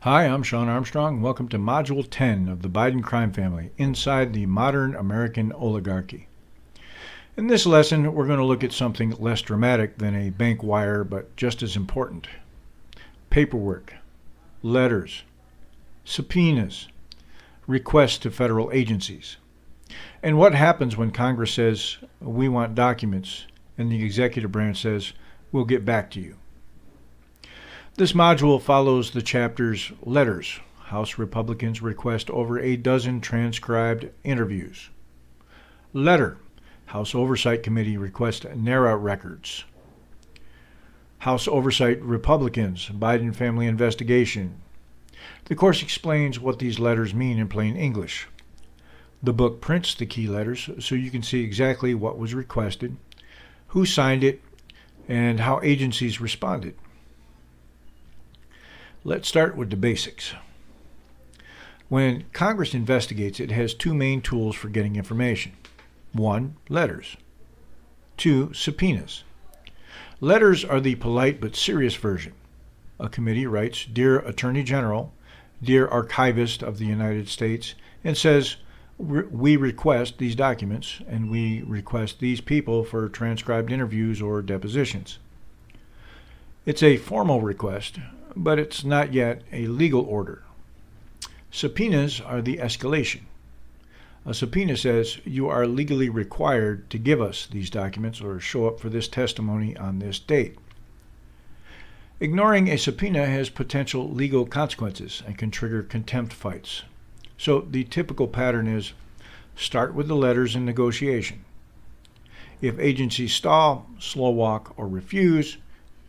Hi, I'm Shawn Armstrong. Welcome to Module 10 of the Biden crime family, Inside the Modern American Oligarchy. In this lesson, we're going to look at something less dramatic than a bank wire, but just as important. Paperwork, letters, subpoenas, requests to federal agencies. And what happens when Congress says, we want documents, and the executive branch says, we'll get back to you. This module follows the chapters Letters. House Republicans request over a dozen transcribed interviews. Letter. House Oversight Committee requests NARA records. House Oversight Republicans, Biden family investigation. The course explains what these letters mean in plain English. The book prints the key letters so you can see exactly what was requested, who signed it, and how agencies responded. Let's start with the basics. When Congress investigates, it has two main tools for getting information. 1, letters. 2, subpoenas. Letters are the polite but serious version. A committee writes, Dear Attorney General, Dear Archivist of the United States, and says, we request these documents and we request these people for transcribed interviews or depositions. It's a formal request, but it's not yet a legal order. Subpoenas are the escalation. A subpoena says you are legally required to give us these documents or show up for this testimony on this date. Ignoring a subpoena has potential legal consequences and can trigger contempt fights. So the typical pattern is start with the letters in negotiation. If agencies stall, slow walk, or refuse,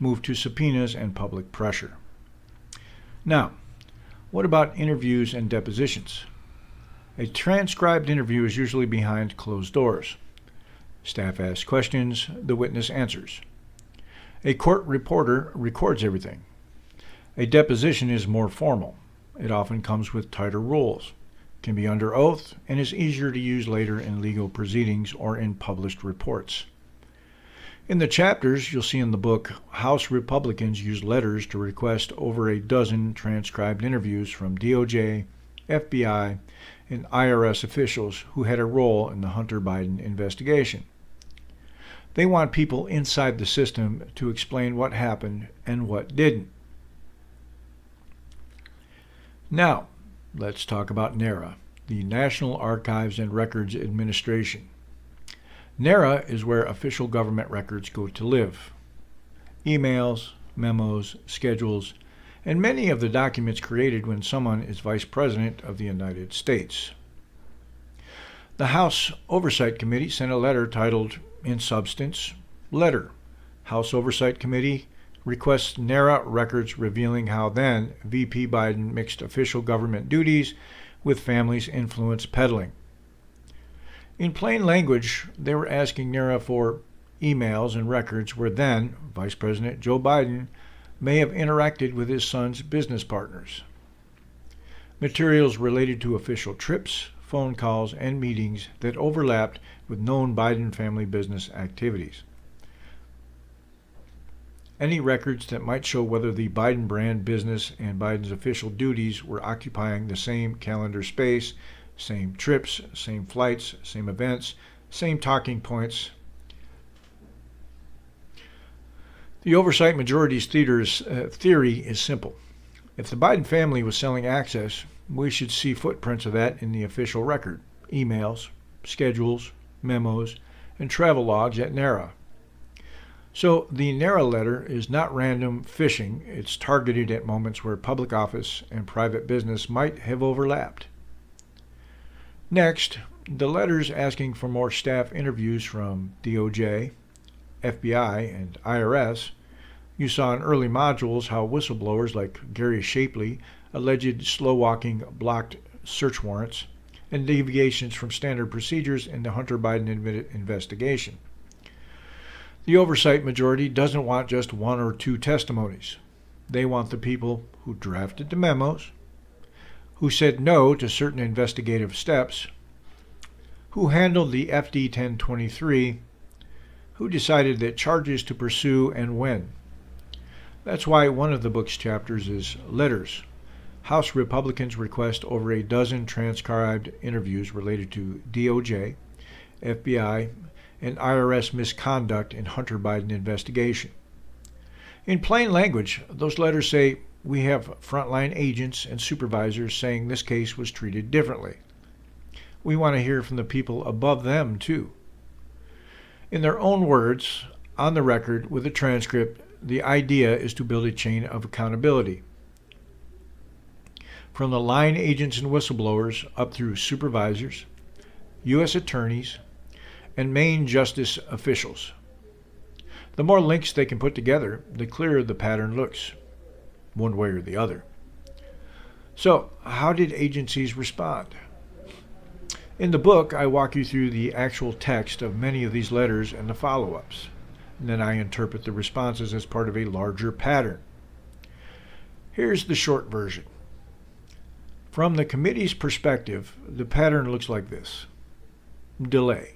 move to subpoenas and public pressure. Now, what about interviews and depositions? A transcribed interview is usually behind closed doors. Staff asks questions, the witness answers. A court reporter records everything. A deposition is more formal. It often comes with tighter rules, can be under oath, and is easier to use later in legal proceedings or in published reports. In the chapters you'll see in the book, House Republicans use letters to request over a dozen transcribed interviews from DOJ, FBI, and IRS officials who had a role in the Hunter Biden investigation. They want people inside the system to explain what happened and what didn't. Now, let's talk about NARA, the National Archives and Records Administration. NARA is where official government records go to live. Emails, memos, schedules, and many of the documents created when someone is Vice President of the United States. The House Oversight Committee sent a letter titled, in substance, Letter. House Oversight Committee requests NARA records revealing how then VP Biden mixed official government duties with family's influence peddling. In plain language, they were asking NARA for emails and records where then Vice President Joe Biden may have interacted with his son's business partners. Materials related to official trips, phone calls, and meetings that overlapped with known Biden family business activities. Any records that might show whether the Biden brand business and Biden's official duties were occupying the same calendar space, same trips, same flights, same events, same talking points. The Oversight Majority's theory is simple. If the Biden family was selling access, we should see footprints of that in the official record, emails, schedules, memos, and travel logs at NARA. So the NARA letter is not random fishing. It's targeted at moments where public office and private business might have overlapped. Next, the letters asking for more staff interviews from DOJ, FBI, and IRS. You saw in early modules how whistleblowers like Gary Shapley alleged slow-walking blocked search warrants and deviations from standard procedures in the Hunter Biden investigation. The Oversight Majority doesn't want just one or two testimonies. They want the people who drafted the memos, who said no to certain investigative steps, who handled the FD 1023, who decided that charges to pursue and when. That's why one of the book's chapters is Letters, House Republicans request over a dozen transcribed interviews related to DOJ, FBI, and IRS misconduct in Hunter Biden investigation. In plain language, those letters say we have frontline agents and supervisors saying this case was treated differently. We want to hear from the people above them, too. In their own words, on the record with a transcript, the idea is to build a chain of accountability. From the line agents and whistleblowers up through supervisors, U.S. attorneys, and Maine justice officials. The more links they can put together, the clearer the pattern looks, one way or the other. So, how did agencies respond? In the book, I walk you through the actual text of many of these letters and the follow-ups, and then I interpret the responses as part of a larger pattern. Here's the short version. From the committee's perspective, the pattern looks like this. Delay.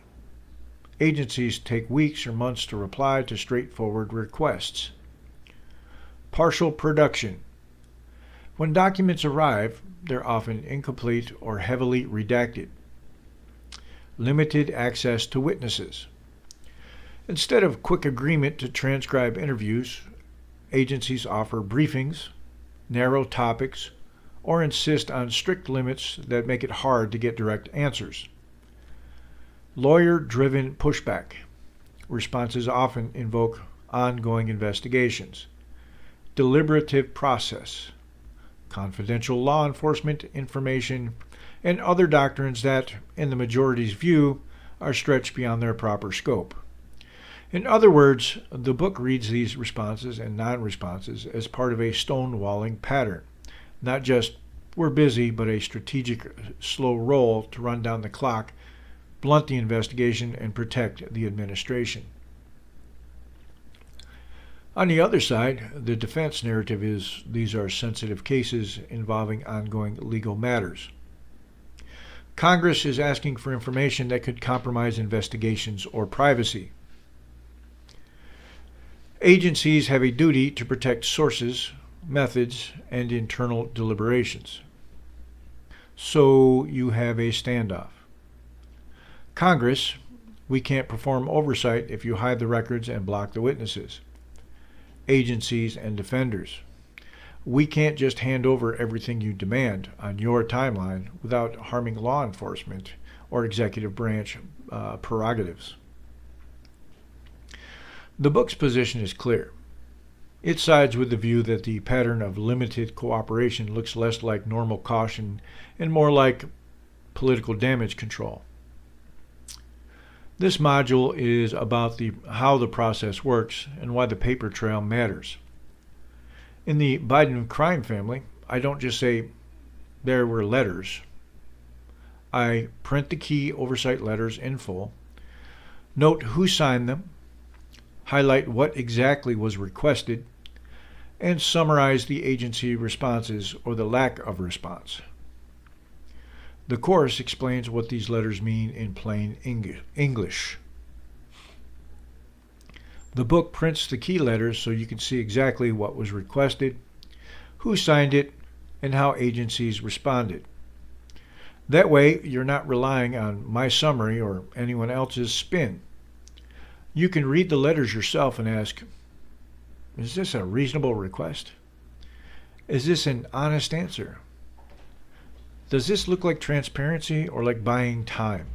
Agencies take weeks or months to reply to straightforward requests. Partial production. When documents arrive, they're often incomplete or heavily redacted. Limited access to witnesses. Instead of quick agreement to transcribe interviews, agencies offer briefings, narrow topics, or insist on strict limits that make it hard to get direct answers. Lawyer-driven pushback. Responses often invoke ongoing investigations. Deliberative process. Confidential law enforcement information, and other doctrines that, in the majority's view, are stretched beyond their proper scope. In other words, the book reads these responses and non-responses as part of a stonewalling pattern, not just we're busy, but a strategic slow roll to run down the clock, blunt the investigation, and protect the administration. On the other side, the defense narrative is these are sensitive cases involving ongoing legal matters. Congress is asking for information that could compromise investigations or privacy. Agencies have a duty to protect sources, methods, and internal deliberations. So you have a standoff. Congress, we can't perform oversight if you hide the records and block the witnesses. Agencies and defenders, we can't just hand over everything you demand on your timeline without harming law enforcement or executive branch prerogatives. The book's position is clear. It sides with the view that the pattern of limited cooperation looks less like normal caution and more like political damage control. This module is about how the process works and why the paper trail matters. In the Biden crime family, I don't just say, there were letters. I print the key oversight letters in full, note who signed them, highlight what exactly was requested, and summarize the agency responses or the lack of response. The course explains what these letters mean in plain English. The book prints the key letters so you can see exactly what was requested, who signed it, and how agencies responded. That way, you're not relying on my summary or anyone else's spin. You can read the letters yourself and ask, is this a reasonable request? Is this an honest answer? Does this look like transparency or like buying time?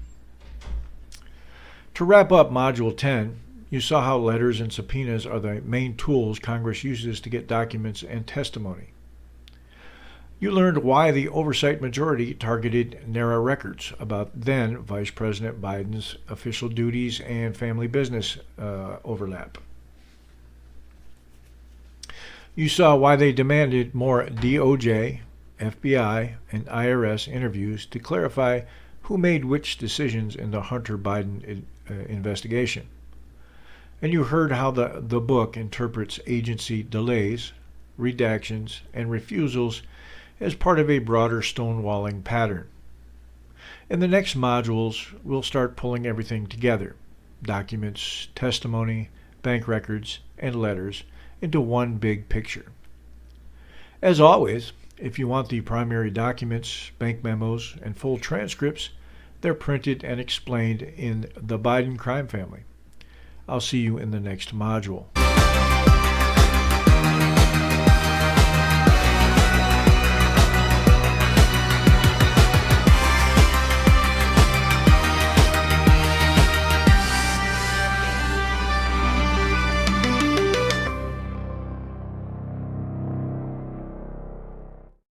To wrap up Module 10, you saw how letters and subpoenas are the main tools Congress uses to get documents and testimony. You learned why the oversight majority targeted NARA records about then Vice President Biden's official duties and family business overlap. You saw why they demanded more DOJ, FBI, and IRS interviews to clarify who made which decisions in the Hunter Biden investigation. And you heard how the book interprets agency delays, redactions, and refusals as part of a broader stonewalling pattern. In the next modules, we'll start pulling everything together, documents, testimony, bank records, and letters, into one big picture. As always, If you want the primary documents, bank memos, and full transcripts, they're printed and explained in the Biden crime family. I'll see you in the next module.